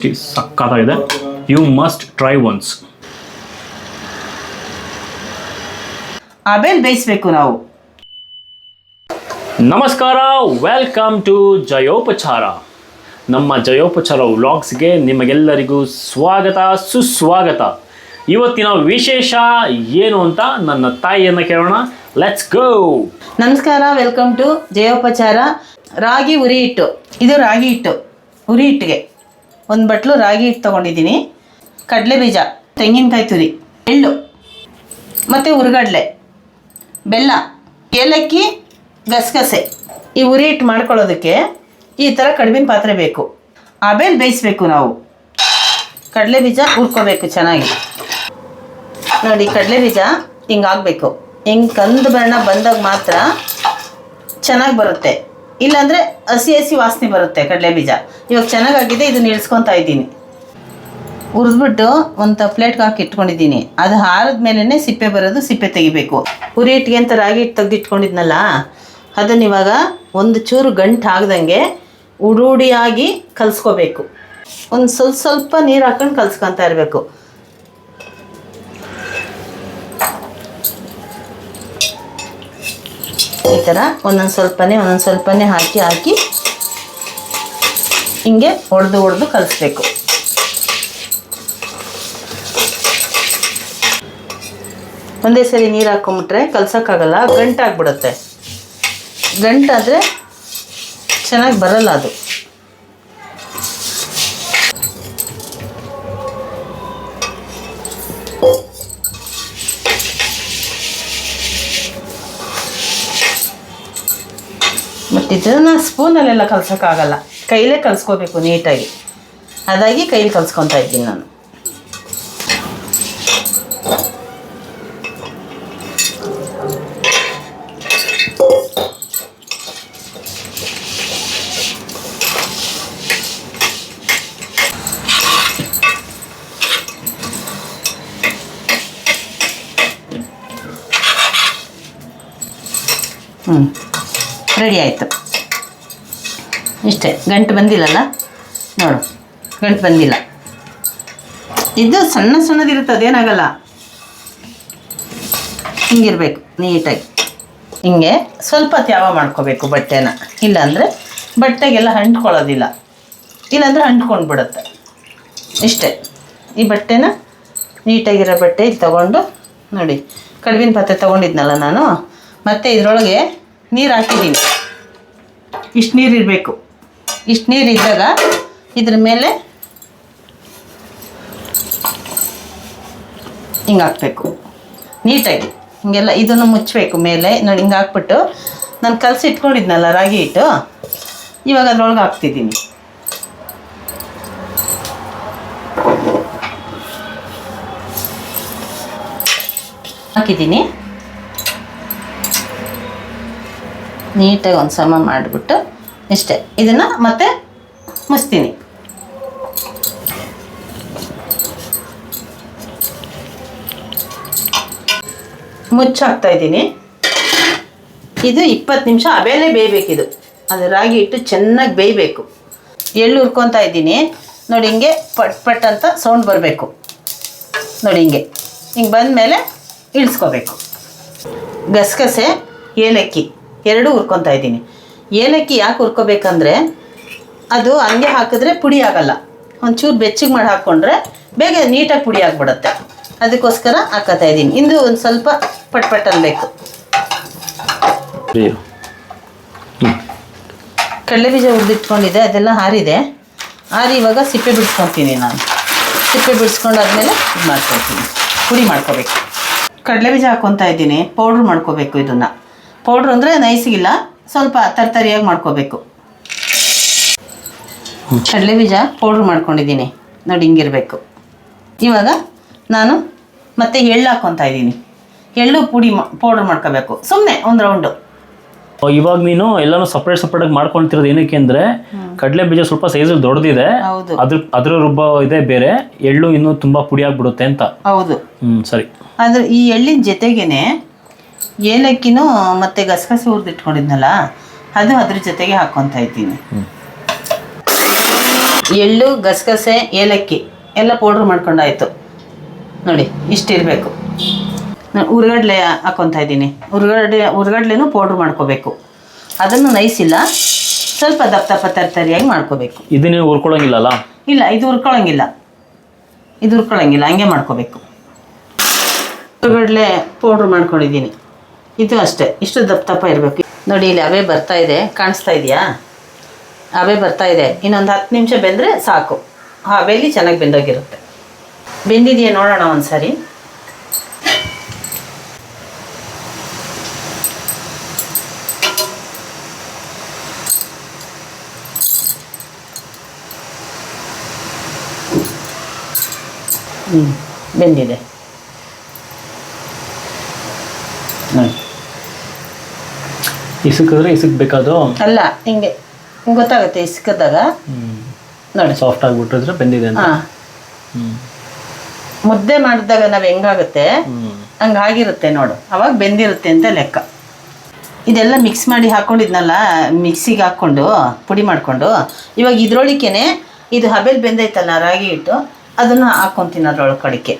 ಸಕ್ಕತ್ತಾಗಿದೆ. You must try once. ಆಮೇಲೆ ಬೇಯಿಸ್ಬೇಕು ನಾವು. ನಮಸ್ಕಾರ, ವೆಲ್ಕಮ್ ಟು ಜಯೋಪಚಾರ. ನಮ್ಮ ಜಯೋಪಚಾರ ವ್ಲಾಗ್ಸ್ಗೆ ನಿಮಗೆಲ್ಲರಿಗೂ ಸ್ವಾಗತ, ಸುಸ್ವಾಗತ. ಇವತ್ತಿನ ವಿಶೇಷ ಏನು ಅಂತ ನನ್ನ ತಾಯಿಯನ್ನು ಕೇಳೋಣ. Let's go. ನಮಸ್ಕಾರ, ವೆಲ್ಕಮ್ ಟು ಜಯೋಪಚಾರ. ರಾಗಿ ಉರಿ ಹಿಟ್ಟು, ಇದು ರಾಗಿ ಹಿಟ್ಟು. ಉರಿ ಹಿಟ್ಟಿಗೆ ಒಂದು ಬಟ್ಲು ರಾಗಿ ಹಿಟ್ಟು ತೊಗೊಂಡಿದ್ದೀನಿ. ಕಡಲೆ ಬೀಜ, ತೆಂಗಿನಕಾಯಿ ತುರಿ, ಎಳ್ಳು ಮತ್ತು ಹುರಿಗಡಲೆ, ಬೆಲ್ಲ, ಏಲಕ್ಕಿ, ಗಸಗಸೆ. ಈ ಉರಿ ಹಿಟ್ಟು ಮಾಡ್ಕೊಳ್ಳೋದಕ್ಕೆ ಈ ಥರ ಕಡುಬಿನ ಪಾತ್ರೆ ಬೇಕು. ಆಮೇಲೆ ಬೇಯಿಸ್ಬೇಕು ನಾವು. ಕಡಲೆ ಬೀಜ ಹುರ್ಕೋಬೇಕು ಚೆನ್ನಾಗಿ. ನೋಡಿ, ಕಡಲೆ ಬೀಜ ಹಿಂಗೆ ಆಗಬೇಕು. ಹಿಂಗೆ ಕಂದು ಬಣ್ಣ ಬಂದಾಗ ಮಾತ್ರ ಚೆನ್ನಾಗಿ ಬರುತ್ತೆ, ಇಲ್ಲಾಂದರೆ ಹಸಿ ಹಸಿ ವಾಸನೆ ಬರುತ್ತೆ ಕಡಲೆ ಬೀಜ. ಇವಾಗ ಚೆನ್ನಾಗಾಗಿದೆ, ಇದನ್ನ ಇಳಿಸ್ಕೊತಾ ಇದ್ದೀನಿ. ಹುರಿದ್ಬಿಟ್ಟು ಒಂದು ಪ್ಲೇಟ್ಗೆ ಹಾಕಿ ಇಟ್ಕೊಂಡಿದ್ದೀನಿ. ಅದು ಹಾರದ ಮೇಲೇ ಸಿಪ್ಪೆ ಬರೋದು, ಸಿಪ್ಪೆ ತೆಗಿಬೇಕು. ಉರಿ ಹಿಟ್ಟಿಗೆ ಅಂತ ರಾಗಿ ಹಿಟ್ಟು ತೆಗೆದಿಟ್ಕೊಂಡಿದ್ನಲ್ಲ, ಅದನ್ನು ಇವಾಗ ಒಂದು ಚೂರು ಗಂಟು ಆಗದಂಗೆ ಉಡುಡಿಯಾಗಿ ಕಲಿಸ್ಕೋಬೇಕು. ಒಂದು ಸ್ವಲ್ಪ ನೀರು ಹಾಕೊಂಡು ಕಲಿಸ್ಕೊತಾ ಇರಬೇಕು. ಈ ಥರ ಒಂದೊಂದು ಸ್ವಲ್ಪನೇ ಹಾಕಿ ಹಿಂಗೆ ಹೊಡೆದು ಕಲಿಸ್ಬೇಕು. ಒಂದೇ ಸರಿ ನೀರು ಹಾಕೊಂಬಿಟ್ರೆ ಕಲ್ಸೋಕ್ಕಾಗಲ್ಲ, ಗಂಟಾಗ್ಬಿಡುತ್ತೆ. ಗಂಟಾದರೆ ಚೆನ್ನಾಗಿ ಬರಲ್ಲ ಅದು. ಮತ್ತು ಇದನ್ನು ಸ್ಪೂನಲ್ಲೆಲ್ಲ ಕಲ್ಸೋಕ್ಕಾಗಲ್ಲ, ಕೈಲೇ ಕಲಿಸ್ಕೋಬೇಕು ನೀಟಾಗಿ. ಅದಾಗಿ ಕೈಲಿ ಕಲಿಸ್ಕೊತಾ ಇದ್ದೀನಿ ನಾನು. ರೆಡಿ ಆಯಿತು. ಇಷ್ಟೇ. ಗಂಟು ಬಂದಿಲ್ಲಲ್ಲ, ನೋಡು, ಗಂಟು ಬಂದಿಲ್ಲ. ಇದು ಸಣ್ಣದಿರುತ್ತೆ, ಅದೇನಾಗಲ್ಲ. ಹಿಂಗಿರಬೇಕು ನೀಟಾಗಿ. ಹಿಂಗೆ ಸ್ವಲ್ಪ ತ್ಯಾವ ಮಾಡ್ಕೋಬೇಕು ಬಟ್ಟೆನ, ಇಲ್ಲಾಂದರೆ ಬಟ್ಟೆಗೆಲ್ಲ ಅಂಟ್ಕೊಳ್ಳೋದಿಲ್ಲ, ಇಲ್ಲಾಂದರೆ ಅಂಟ್ಕೊಂಡ್ಬಿಡುತ್ತೆ. ಇಷ್ಟೇ. ಈ ಬಟ್ಟೆನ ನೀಟಾಗಿರೋ ಬಟ್ಟೆ ಇಲ್ಲಿ ತೊಗೊಂಡು, ನೋಡಿ ಕಡುಬಿನ ಪಾತ್ರೆ ತೊಗೊಂಡಿದ್ನಲ್ಲ ನಾನು, ಮತ್ತು ಇದರೊಳಗೆ ನೀರು ಹಾಕಿದ್ದೀನಿ. ಇಷ್ಟು ನೀರು ಇರಬೇಕು. ಇಷ್ಟು ನೀರು ಇದ್ದಾಗ ಇದ್ರ ಮೇಲೆ ಹಿಂಗೆ ಹಾಕಬೇಕು ನೀಟಾಗಿ. ಹಿಂಗೆಲ್ಲ ಇದನ್ನು ಮುಚ್ಚಬೇಕು ಮೇಲೆ. ನೋಡಿ, ಹಿಂಗೆ ಹಾಕ್ಬಿಟ್ಟು ನಾನು ಕಲಸಿ ಇಟ್ಕೊಂಡಿದ್ನಲ್ಲ ರಾಗಿ ಹಿಟ್ಟು, ಇವಾಗ ಅದ್ರೊಳಗೆ ಹಾಕ್ತಿದ್ದೀನಿ. ಹಾಕಿದ್ದೀನಿ. ನೀಟಾಗಿ ಒಂದು ಸಮ ಮಾಡಿಬಿಟ್ಟು ಇಷ್ಟೇ. ಇದನ್ನು ಮತ್ತೆ ಮುಚ್ತೀನಿ. ಮುಚ್ಚಾಕ್ತಾ ಇದ್ದೀನಿ. ಇದು 20 ನಿಮಿಷ ಅಬೇಲೆ ಬೇಯಬೇಕಿದು. ಅದು ರಾಗಿ ಹಿಟ್ಟು ಚೆನ್ನಾಗಿ ಬೇಯಬೇಕು. ಎಳ್ಳು ಹುರ್ಕೊತಾ ಇದ್ದೀನಿ. ನೋಡಿ, ಹಿಂಗೆ ಪಟ್ ಅಂತ ಸೌಂಡ್ ಬರಬೇಕು. ನೋಡಿ, ಹಿಂಗೆ ಬಂದಮೇಲೆ ಇಳಿಸ್ಕೋಬೇಕು. ಗಸಗಸೆ, ಏಲಕ್ಕಿ ಎರಡೂ ಹುರ್ಕೊತಾ ಇದ್ದೀನಿ. ಏಲಕ್ಕಿ ಯಾಕೆ ಹುರ್ಕೋಬೇಕಂದ್ರೆ ಅದು ಹಂಗೆ ಹಾಕಿದ್ರೆ ಪುಡಿ ಆಗಲ್ಲ. ಒಂಚೂರು ಬೆಚ್ಚಗೆ ಮಾಡಿ ಹಾಕ್ಕೊಂಡ್ರೆ ಬೇಗ ನೀಟಾಗಿ ಪುಡಿ ಆಗಿಬಿಡುತ್ತೆ. ಅದಕ್ಕೋಸ್ಕರ ಹಾಕೋತಾ ಇದ್ದೀನಿ. ಇಂದು ಒಂದು ಸ್ವಲ್ಪ ಪಟ್ ಅನ್ಬೇಕು. ಕಡಲೆ ಬೀಜ ಹುರಿದಿಟ್ಕೊಂಡಿದ್ದೆ, ಅದೆಲ್ಲ ಆರಿ ಇವಾಗ ಸಿಪ್ಪೆ ಬಿಡಿಸ್ಕೊತೀನಿ ನಾನು. ಸಿಪ್ಪೆ ಬಿಡಿಸ್ಕೊಂಡಾದ್ಮೇಲೆ ಇದು ಮಾಡ್ಕೊಳ್ತೀನಿ, ಪುಡಿ ಮಾಡ್ಕೋಬೇಕು. ಕಡಲೆ ಬೀಜ ಹಾಕ್ಕೊತಾ ಇದ್ದೀನಿ. ಪೌಡ್ರ್ ಮಾಡ್ಕೋಬೇಕು. ಇದನ್ನು ಪೌಡ್ರ್ ಅಂದರೆ ನೈಸಿಗಿಲ್ಲ, ಸ್ವಲ್ಪ ತರ್ತರಿಯಾಗಿ ಮಾಡ್ಕೋಬೇಕು. ಕಡಲೆ ಬೀಜ ಪೌಡ್ರ್ ಮಾಡ್ಕೊಂಡಿದ್ದೀನಿ. ನೋಡಿ, ಹಿಂಗಿರಬೇಕು. ಇವಾಗ ನಾನು ಮತ್ತೆ ಎಳ್ಳು ಹಾಕ್ಕೊತಾ ಇದ್ದೀನಿ. ಎಳ್ಳು ಪೌಡ್ರ್ ಮಾಡ್ಕೋಬೇಕು. ಸುಮ್ಮನೆ ಒಂದು ರೌಂಡು. ಇವಾಗ ನೀನು ಎಲ್ಲಾನು ಸಪ್ರೇಟಾಗಿ ಮಾಡ್ಕೊಳ್ತಿರೋದು ಏನಕ್ಕೆ ಅಂದರೆ, ಕಡಲೆ ಬೀಜ ಸ್ವಲ್ಪ ಸೈಜಲ್ಲಿ ದೊಡ್ಡದಿದೆ, ಅದ್ರ ರುಬ್ಬ ಇದೆ ಬೇರೆ, ಎಳ್ಳು ಇನ್ನೂ ತುಂಬ ಪುಡಿ ಆಗಿಬಿಡುತ್ತೆ ಅಂತ. ಹೌದು. ಸರಿ. ಆದರೆ ಈ ಎಳ್ಳಿನ ಜೊತೆಗೇನೆ ಏಲಕ್ಕಿನೂ ಮತ್ತು ಗಸಗಸೆ ಹುರಿದಿಟ್ಕೊಂಡಿದ್ನಲ್ಲ, ಅದು ಅದ್ರ ಜೊತೆಗೆ ಹಾಕ್ಕೊತಾ ಇದ್ದೀನಿ. ಎಳ್ಳು, ಗಸಗಸೆ, ಏಲಕ್ಕಿ ಎಲ್ಲ ಪೌಡ್ರ್ ಮಾಡ್ಕೊಂಡಾಯ್ತು. ನೋಡಿ ಇಷ್ಟಿರಬೇಕು. ನಾನು ಹುರ್ಗಡ್ಲೆ ಹಾಕ್ಕೊತಾ ಇದ್ದೀನಿ. ಹುರ್ಗಡ್ಲೆನೂ ಪೌಡ್ರ್ ಮಾಡ್ಕೋಬೇಕು. ಅದನ್ನು ನೈಸಿಲ್ಲ, ಸ್ವಲ್ಪ ದಪ್ಪ ತರ್ತರಿಯಾಗಿ ಮಾಡ್ಕೋಬೇಕು. ಇದನ್ನೇ ಹುರ್ಕೊಳ್ಳೋಂಗಿಲ್ಲಲ್ಲ? ಇಲ್ಲ, ಇದು ಹುರ್ಕೊಳ್ಳೋಂಗಿಲ್ಲ, ಹಂಗೆ ಮಾಡ್ಕೋಬೇಕು. ಹುರ್ಗಡ್ಲೆ ಪೌಡ್ರ್ ಮಾಡ್ಕೊಂಡಿದ್ದೀನಿ. ಇದು ಅಷ್ಟೇ, ಇಷ್ಟು ದಪ್ಪ ಇರಬೇಕು. ನೋಡಿ ಇಲ್ಲಿ ಹಬೆ ಬರ್ತಾ ಇದೆ, ಕಾಣಿಸ್ತಾ ಇದೆಯಾ? ಹಬೆ ಬರ್ತಾ ಇದೆ. ಇನ್ನೊಂದು 10 ನಿಮಿಷ ಬೆಂದರೆ ಸಾಕು. ಹಬೆಯಲ್ಲಿ ಚೆನ್ನಾಗಿ ಬೆಂದೋಗಿರುತ್ತೆ. ಬೆಂದಿದೆಯಾ ನೋಡೋಣ ಒಂದು ಸಾರಿ. ಬೆಂದಿದೆ ನೋಡಿ. ಇಸುಕಿದ್ರೆ ಇಸುಕ್ಬೇಕಾದು ಅಲ್ಲ, ಹಿಂಗೆ ಗೊತ್ತಾಗುತ್ತೆ ಇಸ್ಕದಾಗ. ನೋಡಿ ಸಾಫ್ಟ್ ಆಗಿಬಿಟ್ಟಿದ್ರೆ ಬೆಂದಿದೆ ಅಂತ. ಮುದ್ದೆ ಮಾಡಿದಾಗ ನಾವು ಹೆಂಗಾಗುತ್ತೆ ಹಂಗಾಗಿರುತ್ತೆ ನೋಡು, ಅವಾಗ ಬೆಂದಿರುತ್ತೆ ಅಂತ ಲೆಕ್ಕ. ಇದೆಲ್ಲ ಮಿಕ್ಸ್ ಮಾಡಿ ಹಾಕ್ಕೊಂಡಿದ್ನಲ್ಲ, ಮಿಕ್ಸಿಗೆ ಹಾಕ್ಕೊಂಡು ಪುಡಿ ಮಾಡಿಕೊಂಡು, ಇವಾಗ ಇದ್ರೊಳಕ್ಕೇನೆ ಇದು ಹಬೆಲ್ ಬೆಂದೈತಲ್ಲ ರಾಗಿ ಹಿಟ್ಟು, ಅದನ್ನು ಹಾಕ್ಕೊತೀನಿ ಅದ್ರೊಳಗೆ ಕಡಿಕೆ.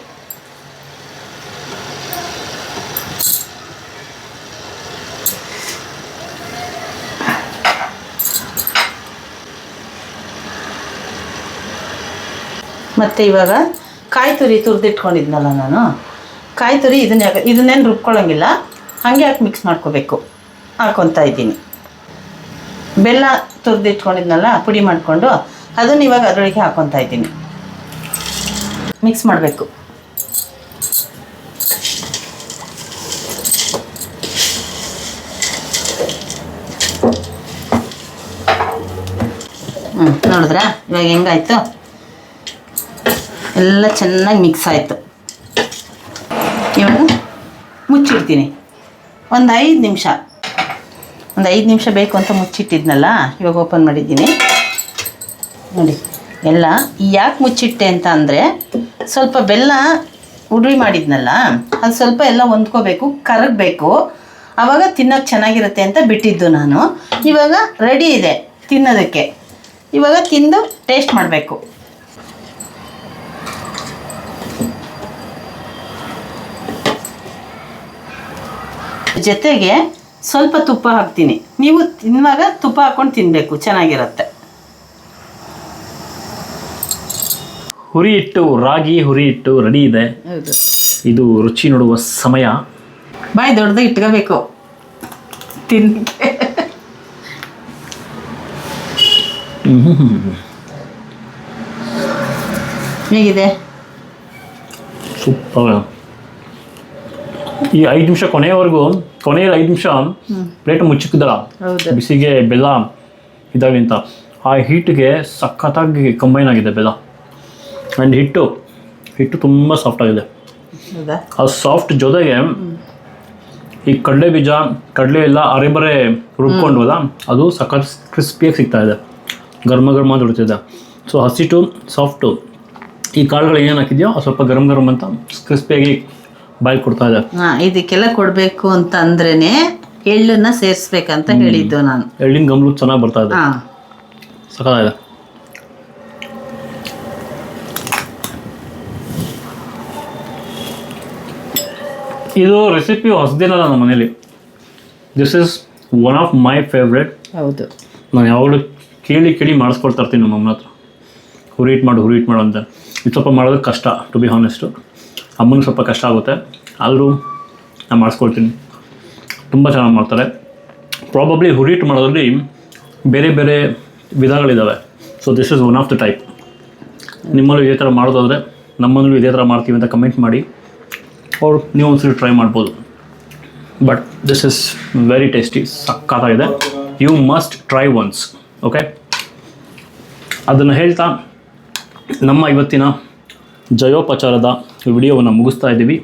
ಮತ್ತು ಇವಾಗ ಕಾಯಿ ತುರಿ ತುರಿದಿಟ್ಕೊಂಡಿದ್ನಲ್ಲ ನಾನು, ಕಾಯಿ ತುರಿ ಇದನ್ನೇನು ರುಬ್ಕೊಳ್ಳೋಂಗಿಲ್ಲ, ಹಾಗೆ ಹಾಕಿ ಮಿಕ್ಸ್ ಮಾಡ್ಕೋಬೇಕು. ಹಾಕ್ಕೊತಾ ಇದ್ದೀನಿ. ಬೆಲ್ಲ ತುರಿದಿಟ್ಕೊಂಡಿದ್ನಲ್ಲ ಪುಡಿ ಮಾಡಿಕೊಂಡು, ಅದನ್ನು ಇವಾಗ ಅದರೊಳಗೆ ಹಾಕ್ಕೊತಾ ಇದ್ದೀನಿ. ಮಿಕ್ಸ್ ಮಾಡಬೇಕು. ನೋಡಿದ್ರಾ ಇವಾಗ ಹೆಂಗಾಯ್ತು? ಎಲ್ಲ ಚೆನ್ನಾಗಿ ಮಿಕ್ಸ್ ಆಯಿತು. ಇವಾಗ ಮುಚ್ಚಿಡ್ತೀನಿ ಒಂದು 5 ನಿಮಿಷ. ಒಂದು 5 ನಿಮಿಷ ಬೇಕು ಅಂತ ಮುಚ್ಚಿಟ್ಟಿದ್ನಲ್ಲ, ಇವಾಗ ಓಪನ್ ಮಾಡಿದ್ದೀನಿ. ನೋಡಿ ಎಲ್ಲ ಯಾಕೆ ಮುಚ್ಚಿಟ್ಟೆ ಅಂತ ಅಂದರೆ, ಸ್ವಲ್ಪ ಬೆಲ್ಲ ಉಡ್ರಿ ಮಾಡಿದ್ನಲ್ಲ, ಅದು ಸ್ವಲ್ಪ ಎಲ್ಲ ಹೊಂದ್ಕೋಬೇಕು, ಕರಗಬೇಕು, ಆವಾಗ ತಿನ್ನೋಕ್ಕೆ ಚೆನ್ನಾಗಿರುತ್ತೆ ಅಂತ ಬಿಟ್ಟಿದ್ದು ನಾನು. ಇವಾಗ ರೆಡಿ ಇದೆ ತಿನ್ನೋದಕ್ಕೆ. ಇವಾಗ ತಿಂದು ಟೇಸ್ಟ್ ಮಾಡಬೇಕು. ಜೊತೆಗೆ ಸ್ವಲ್ಪ ತುಪ್ಪ ಹಾಕ್ತೀನಿ. ನೀವು ತಿನ್ನುವಾಗ ತುಪ್ಪ ಹಾಕ್ಕೊಂಡು ತಿನ್ನಬೇಕು, ಚೆನ್ನಾಗಿರುತ್ತೆ. ಹುರಿ ಹಿಟ್ಟು, ರಾಗಿ ಹುರಿ ಹಿಟ್ಟು ರೆಡಿ ಇದೆ. ಹೌದು, ಇದು ರುಚಿ ನೋಡುವ ಸಮಯ. ಬಾಯಿ ದೊಡ್ಡದಾಗಿ ಇಟ್ಕೋಬೇಕು ತಿನ್ನಕ್ಕೆ. ಹೇಗಿದೆ? ಸೂಪರ್. ಈ 5 ನಿಮಿಷ ಕೊನೆಯ 5 ನಿಮಿಷ ಪ್ಲೇಟ್ ಮುಚ್ಚಿಕ್ಕಿದಲ್ಲ, ಬಿಸಿಗೆ ಬೆಲ್ಲ ಇದಾಗಲಿ ಅಂತ. ಆ ಹೀಟಿಗೆ ಸಖತ್ತಾಗಿ ಕಂಬೈನ್ ಆಗಿದೆ ಬೆಲ್ಲ ಆ್ಯಂಡ್ ಹಿಟ್ಟು ತುಂಬ ಸಾಫ್ಟ್ ಆಗಿದೆ. ಆ ಸಾಫ್ಟ್ ಜೊತೆಗೆ ಈ ಕಡಲೆ ಬೀಜ, ಕಡಲೆ ಎಲ್ಲ ಅರೆಬರೆ ರುಬ್ಕೊಂಡ್ವಲ್ಲ, ಅದು ಸಖತ್ ಕ್ರಿಸ್ಪಿಯಾಗಿ ಸಿಗ್ತಾ ಇದೆ, ಗರ್ಮ ದೊಡ್ತಿದೆ. ಸೊ ಹಸಿಟ್ಟು ಸಾಫ್ಟು, ಈ ಕಾಳುಗಳು ಏನೇನು ಹಾಕಿದೆಯೋ ಅದು ಸ್ವಲ್ಪ ಗರಂ ಅಂತ ಕ್ರಿಸ್ಪಿಯಾಗಿ ಬಾಯಿ ಕೊಡ್ತಾ ಇದೆ. ಇದಕ್ಕೆಲ್ಲ ಕೊಡಬೇಕು ಅಂತ ಅಂದ್ರೇ ಎಳ್ಳನ್ನ ಸೇರಿಸ್ಬೇಕಂತ ಹೇಳಿದ್ದು ನಾನು. ಎಳ್ಳಿನ ಗಮ್ಲು ಚೆನ್ನಾಗಿ ಬರ್ತಾ ಇದೆ, ಸಖತ್ತಾಗಿದೆ. ಇದು ರೆಸಿಪಿ ಹೊಸದೇನಲ್ಲ ನಮ್ಮ ಮನೇಲಿ. This is one of my favourite. ಹೌದು, ನಾನು ಯಾವಾಗಲೂ ಕೇಳಿ ಮಾಡಿಸ್ಕೊಳ್ತಾ ಇರ್ತೀನಿ ನಮ್ಮ ಅಮ್ಮನ ಹತ್ರ, ಹುರಿ ಹಿಟ್ಟು ಮಾಡು ಅಂತ. ಇದು ಸ್ವಲ್ಪ ಮಾಡೋದಕ್ಕೆ ಕಷ್ಟ, ಟು ಬಿ ಹಾನೆಸ್ಟು. ಅಮ್ಮನಿಗೆ ಸ್ವಲ್ಪ ಕಷ್ಟ ಆಗುತ್ತೆ, ಆದರೂ ನಾನು ಮಾಡಿಸ್ಕೊಳ್ತೀನಿ. ತುಂಬ ಚೆನ್ನಾಗಿ ಮಾಡ್ತಾರೆ. ಪ್ರಾಬಬ್ಲಿ ಹುರಿ ಹಿಟ್ಟು ಮಾಡೋದ್ರಲ್ಲಿ ಬೇರೆ ಬೇರೆ ವಿಧಗಳಿದ್ದಾವೆ. So this is one of the type. ನಿಮ್ಮಲ್ಲೂ ಇದೇ ಥರ ಮಾಡೋದಾದರೆ ನಮ್ಮಲ್ಲೂ ಇದೇ ಥರ ಮಾಡ್ತೀವಿ ಅಂತ ಕಮೆಂಟ್ ಮಾಡಿ, ಅವ್ರು ನೀವು ಒಂದ್ಸರಿ ಟ್ರೈ ಮಾಡ್ಬೋದು. But this is very tasty, ಸಕ್ಕತ್ತಾಗಿದೆ. You must try once, okay? ಅದನ್ನು ಹೇಳ್ತಾ ನಮ್ಮ ಇವತ್ತಿನ ಜಯೋಪಚಾರದ ವಿಡಿಯೋವನ್ನು ಮುಗಿಸ್ತಾ ಇದ್ದೀವಿ.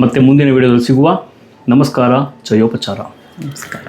ಮತ್ತು ಮುಂದಿನ ವಿಡಿಯೋದಲ್ಲಿ ಸಿಗುವ. ನಮಸ್ಕಾರ. ಜಯೋಪಚಾರ. ನಮಸ್ಕಾರ.